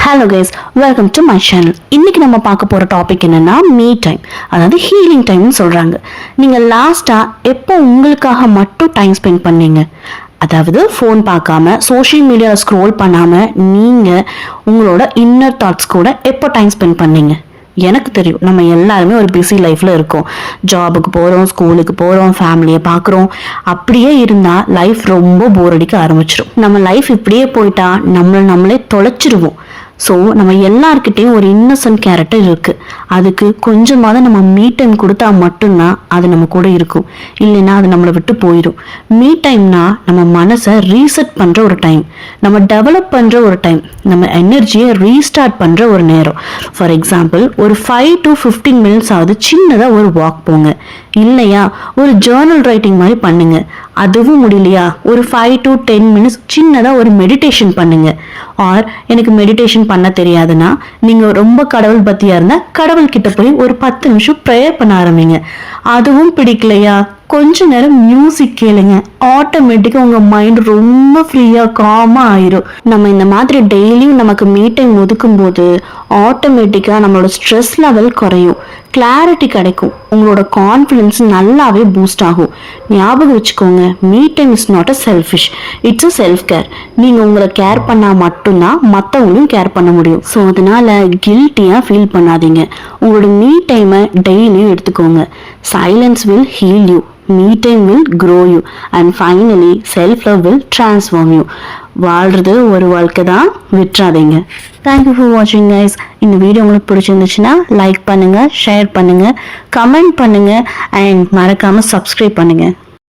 Hello guys, welcome to my channel. இன்னைக்கு நம்ம பார்க்க போகிற டாபிக் என்னன்னா மீ டைம், அதாவது ஹீலிங் டைம்னு சொல்கிறாங்க. நீங்கள் லாஸ்ட்டாக எப்போ உங்களுக்காக மட்டும் டைம் ஸ்பெண்ட் பண்ணீங்க? அதாவது ஃபோன் பார்க்காம சோஷியல் மீடியா ஸ்க்ரோல் பண்ணாமல் நீங்கள் உங்களோட இன்னர் தாட்ஸ் கூட எப்போ டைம் ஸ்பெண்ட் பண்ணீங்க? எனக்கு தெரியும், நம்ம எல்லாருமே ஒரு பிஸி லைஃப்பில் இருக்கோம். ஜாபுக்கு போகிறோம், ஸ்கூலுக்கு போகிறோம், ஃபேமிலியை பார்க்குறோம். அப்படியே இருந்தால் லைஃப் ரொம்ப போர் அடிக்க ஆரம்பிச்சிடும். நம்ம லைஃப் இப்படியே போயிட்டா நம்மளே தொலைச்சிருவோம். ஸோ நம்ம எல்லார்கிட்டையும் ஒரு இன்னசென்ட் கேரக்டர் இருக்குது. அதுக்கு கொஞ்சமாவது நம்ம மீ டைம் கொடுத்தா மட்டும்தான் அது நம்ம கூட இருக்கும். இல்லைன்னா அது நம்மளை விட்டு போயிடும். மீ டைம்னா நம்ம மனசை ரீசெட் பண்ணுற ஒரு டைம், நம்ம டெவலப் பண்ணுற ஒரு டைம், நம்ம எனர்ஜியை ரீஸ்டார்ட் பண்ணுற ஒரு நேரம். ஃபார் எக்ஸாம்பிள், ஒரு 5 to 15 மினிட்ஸ் ஆகுது சின்னதாக ஒரு வாக் போங்க. இல்லையா ஒரு ஜேர்னல் ரைட்டிங் மாதிரி பண்ணுங்க. அதுவும் முடியலையா ஒரு 5 to 10 மினிட்ஸ் சின்னதாக ஒரு மெடிடேஷன் பண்ணுங்க. ஆர் எனக்கு மெடிடேஷன் பண்ண தெரியாதுன்னா நீங்கள் ரொம்ப கடவுள் பக்தியாக இருந்தால் கடவுள் கிட்ட போய் ஒரு 10 நிமிஷம் ப்ரேயர் பண்ண ஆரம்பிங்க. அதுவும் பிடிக்கலையா கொஞ்ச நேரம் மியூசிக் கேளுங்க. ஆட்டோமேட்டிக்காக உங்கள் மைண்ட் ரொம்ப ஃப்ரீயாக காமாக ஆயிரும். நம்ம இந்த மாதிரி டெய்லியும் நமக்கு மீ டைம் ஒதுக்கும் போது ஆட்டோமேட்டிக்காக நம்மளோட ஸ்ட்ரெஸ் லெவல் குறையும், கிளாரிட்டி கிடைக்கும், உங்களோட கான்ஃபிடென்ஸ் நல்லாவே பூஸ்ட் ஆகும். ஞாபகம் வச்சுக்கோங்க, me time is not a selfish, it's a self care. நீங்கள் உங்களை கேர் பண்ணால் மட்டும்தான் மற்றவங்களையும் கேர் பண்ண முடியும். ஸோ அதனால கில்ட்டியாக ஃபீல் பண்ணாதீங்க. உங்களோட மீ டைமை டெய்லியும் எடுத்துக்கோங்க. Silence will heal you, me time will grow you, and finally self love will transform you. வாழ்றது ஒரு வாழ்க்கை தான், விட்டுறாதீங்க. தேங்க்யூ ஃபார் வாட்சிங் கைஸ். இந்த வீடியோ உங்களுக்கு பிடிச்சிருந்துச்சுன்னா லைக் பண்ணுங்க, ஷேர் பண்ணுங்க, கமெண்ட் பண்ணுங்க, அண்ட் மறக்காம சப்ஸ்கிரைப் பண்ணுங்க.